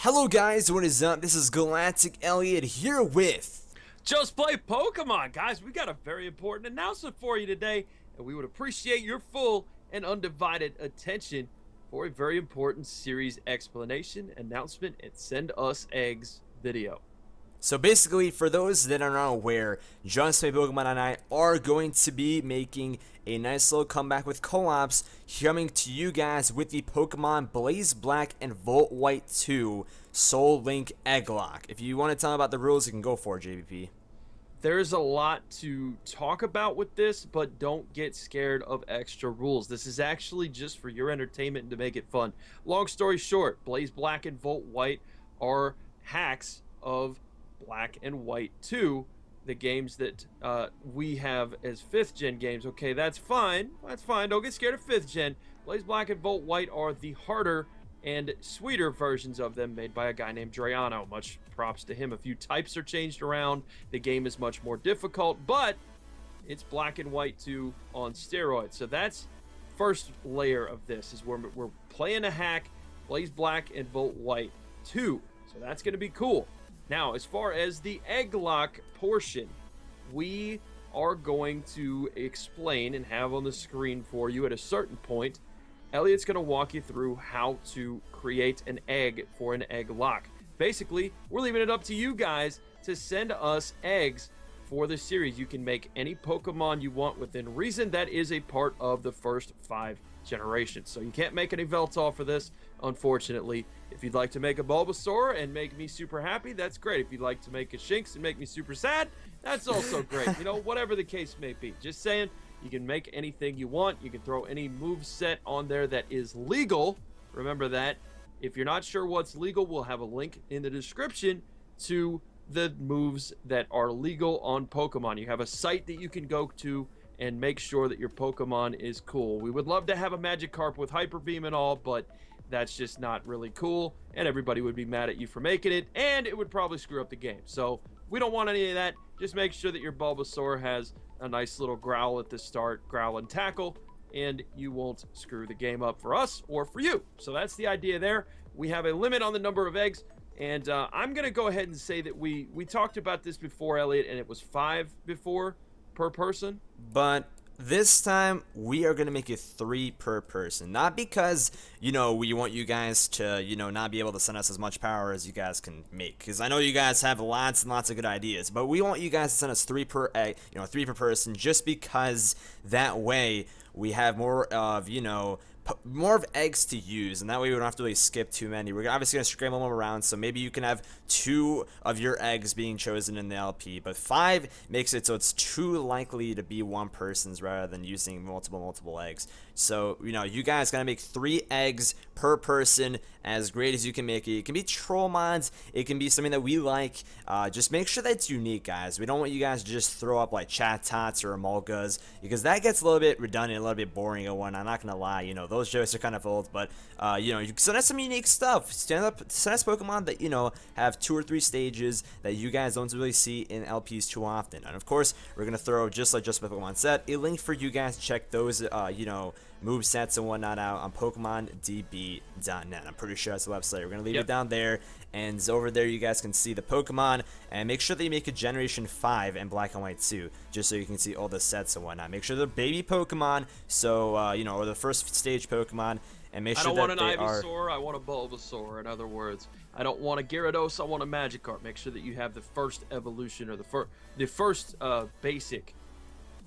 Hello guys, what is up? This is GalacticElliot here with... Just Play Pokemon! Guys, we got a very important announcement for you today, and we would appreciate your full and undivided attention for a very important series explanation, announcement, and send us eggs video. So basically, for those that are not aware, JustPlayPokemon and I are going to be making a nice little comeback with collabs coming to you guys with the Pokemon Blaze Black and Volt White 2 Soul Link Egglocke. If you want to tell me about the rules, you can go for it, JVP. There's a lot to talk about with this, but don't get scared of extra rules. This is actually just for your entertainment and to make it fun. Long story short, Blaze Black and Volt White are hacks of Black and White 2, the games that we have as 5th gen games. Okay, that's fine. That's fine. Don't get scared of 5th gen. Blaze Black and Volt White are the harder and sweeter versions of them made by a guy named Drayano. Much props to him. A few types are changed around. The game is much more difficult, but it's Black and White 2 on steroids. So that's first layer of this, is where we're playing a hack, Blaze Black and Volt White 2. So that's going to be cool. Now, as far as the Egglocke portion, we are going to explain and have on the screen for you at a certain point. Elliot's going to walk you through how to create an egg for an Egglocke. Basically, we're leaving it up to you guys to send us eggs for the series. You can make any Pokemon you want within reason. That is a part of the first 5 generations. So you can't make any Veltal for this, unfortunately. If you'd like to make a Bulbasaur and make me super happy, that's great. If you'd like to make a Shinx and make me super sad, that's also great. You know, whatever the case may be. Just saying, you can make anything you want. You can throw any move set on there that is legal. Remember that. If you're not sure what's legal, we'll have a link in the description to the moves that are legal on Pokemon. You have a site that you can go to and make sure that your Pokemon is cool. We would love to have a Magikarp with Hyper Beam and all, but that's just not really cool, and everybody would be mad at you for making it, and it would probably screw up the game. So we don't want any of that. Just make sure that your Bulbasaur has a nice little growl at the start, growl and tackle, and you won't screw the game up for us or for you. So that's the idea there. We have a limit on the number of eggs, and I'm going to go ahead and say that we talked about this before, Elliot, and it was 5 before per person. But this time, we are going to make it 3 per person. Not because, you know, we want you guys to, you know, not be able to send us as much power as you guys can make. Because I know you guys have lots and lots of good ideas. But we want you guys to send us 3 per egg, 3 per person, just because that way we have more of, more of eggs to use, and that way we don't have to really skip too many. We're obviously going to scramble them around, so maybe you can have 2 of your eggs being chosen in the LP, but 5 makes it so it's too likely to be one person's rather than using multiple eggs. So, you guys got to make 3 eggs per person, as great as you can make it. It can be troll mods, it can be something that we like. Just make sure that it's unique, guys. We don't want you guys to just throw up like Chat-Tots or Emolgas, because that gets a little bit redundant, a little bit boring and whatnot. I'm not going to lie, those jokes are kind of old, but, you can send us some unique stuff. Send us Pokemon that, have 2 or 3 stages that you guys don't really see in LPs too often. And of course, we're going to throw, just like JustPlayPokemon said, a link for you guys to check those, move sets and whatnot out on PokemonDB.net. I'm pretty sure that's the website. We're going to leave it down there, and over there you guys can see the Pokemon, and make sure that you make a Generation 5 and Black and White 2, just so you can see all the sets and whatnot. Make sure they're baby Pokemon, so, or the first stage Pokemon, and make sure that they are... I don't want an Ivysaur, I want a Bulbasaur, in other words. I don't want a Gyarados, I want a Magikarp. Make sure that you have the first evolution, or the first basic.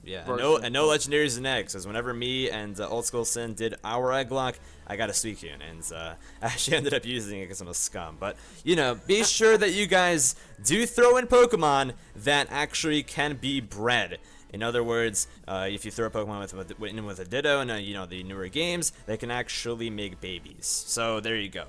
Yeah, and no legendaries and eggs, because whenever me and Old School Sin did our Egglocke, I got a Suicune, and I actually ended up using it because I'm a scum. But, be sure that you guys do throw in Pokemon that actually can be bred. In other words, if you throw a Pokemon with a Ditto in, the newer games, they can actually make babies. So, there you go.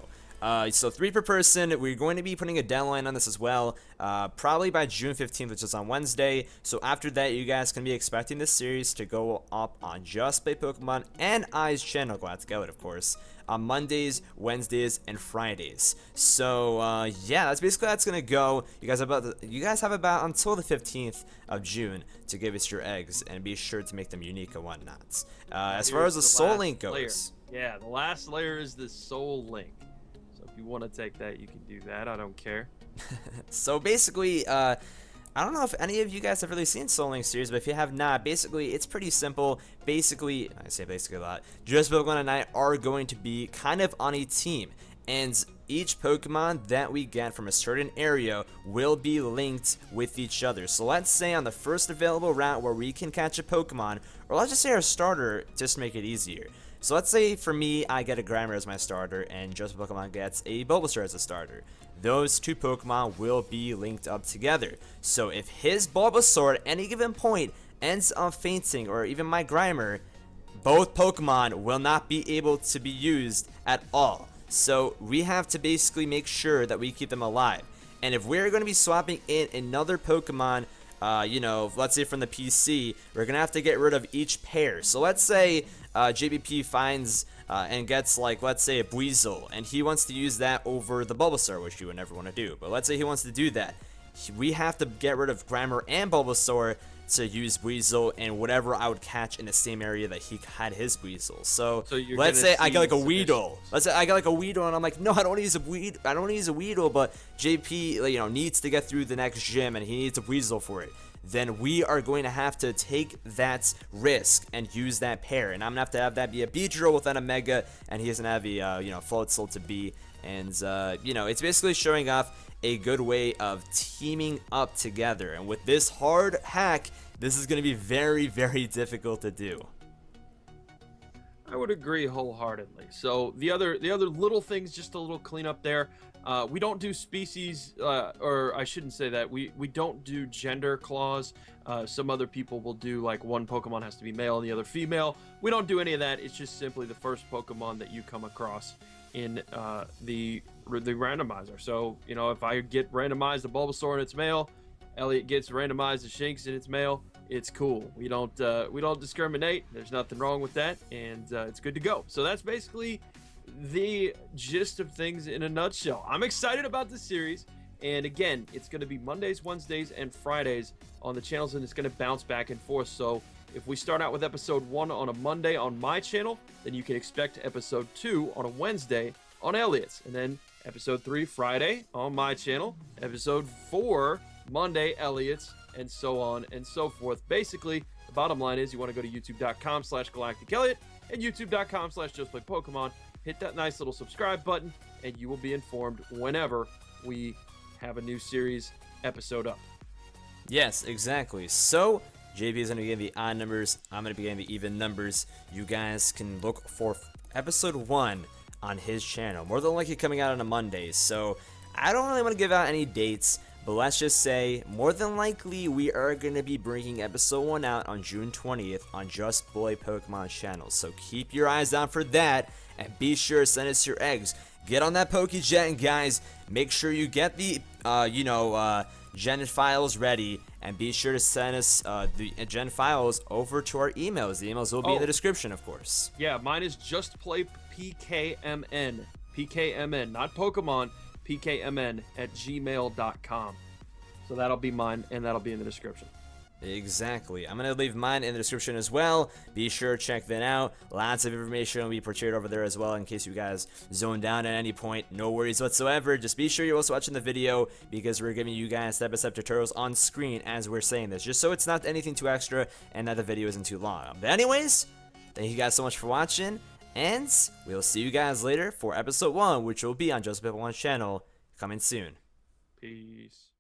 So 3 per person. We're going to be putting a deadline on this as well, probably by June 15th, which is on Wednesday. So after that, you guys can be expecting this series to go up on Just Play Pokemon and I's channel, GalacticElliot, of course, on Mondays, Wednesdays, and Fridays. So yeah, that's basically how it's gonna go. You guys have about until the 15th of June to give us your eggs, and be sure to make them unique and whatnot. As far as the Soul Link goes, yeah, the last layer is the Soul Link. you want to take that, you can do that. I don't care. So basically, I don't know if any of you guys have really seen Soul Link series, but if you have not, basically it's pretty simple. Basically, I say basically a lot. JustPlayPokemon and I are going to be kind of on a team, and each Pokemon that we get from a certain area will be linked with each other. So let's say on the first available route where we can catch a Pokemon, or let's just say our starter, just to make it easier. So let's say for me, I get a Grimer as my starter, and JustPlayPokemon gets a Bulbasaur as a starter. Those two Pokemon will be linked up together. So if his Bulbasaur at any given point ends up fainting, or even my Grimer, both Pokemon will not be able to be used at all. So we have to basically make sure that we keep them alive. And if we're going to be swapping in another Pokemon, you know, let's say from the PC, we're going to have to get rid of each pair. So let's say JBP finds and gets, like, let's say a Buizel, and he wants to use that over the Bulbasaur, which you would never want to do. But let's say he wants to do that. We have to get rid of Grimer and Bulbasaur to use Buizel and whatever I would catch in the same area that he had his Buizel. So let's say I get like a Weedle. Let's say I got like a Weedle, and I'm like, no, I don't want to use a Weedle. I don't want to use a Weedle, but JP, you know, needs to get through the next gym, and he needs a Buizel for it. Then we are going to have to take that risk and use that pair. And I'm gonna have that be a Beedrill without a Mega, and he doesn't have a you know, Floatzel to be. And you know, it's basically showing off a good way of teaming up together. And with this hard hack, this is going to be very, very difficult to do. I would agree wholeheartedly. So the other little things, just a little cleanup there. We don't do species, or I shouldn't say that. We don't do gender clause. Some other people will do, like, one Pokemon has to be male and the other female. We don't do any of that. It's just simply the first Pokemon that you come across in the randomizer. So, you know, if I get randomized a Bulbasaur and it's male, Elliot gets randomized a Shinx and it's male, it's cool. We don't discriminate. There's nothing wrong with that, and it's good to go. So that's basically the gist of things in a nutshell. I'm excited about this series, and again, it's going to be Mondays, Wednesdays, and Fridays on the channels, and it's going to bounce back and forth. So if we start out with episode 1 on a Monday on my channel, then you can expect episode 2 on a Wednesday on Elliot's, and then episode 3 Friday on my channel, episode 4 Monday Elliot's, and so on and so forth. Basically, the bottom line is you want to go to youtube.com/GalacticElliot and youtube.com/JustPlayPokemon. Hit that nice little subscribe button, and you will be informed whenever we have a new series episode up. Yes, exactly. So JP is going to be getting the odd numbers. I'm going to be getting the even numbers. You guys can look for episode 1 on his channel. More than likely coming out on a Monday. So I don't really want to give out any dates, but let's just say more than likely we are going to be bringing episode 1 out on June 20th on JustPlayPokemon channel. So keep your eyes out for that, and be sure to send us your eggs. Get on that PokeJet, and guys, make sure you get the gen files ready, and be sure to send us the gen files over to our emails. The emails will be in the description, of course. Yeah, mine is JustPlayPKMN. PKMN, not Pokemon. PKMN at gmail.com. So that'll be mine, and that'll be in the description. Exactly. I'm going to leave mine in the description as well. Be sure to check that out. Lots of information will be portrayed over there as well in case you guys zone down at any point. No worries whatsoever. Just be sure you're also watching the video, because we're giving you guys step-by-step tutorials on screen as we're saying this, just so it's not anything too extra and that the video isn't too long. But anyways, thank you guys so much for watching, and we'll see you guys later for episode 1, which will be on JustPlayPokemon channel coming soon. Peace.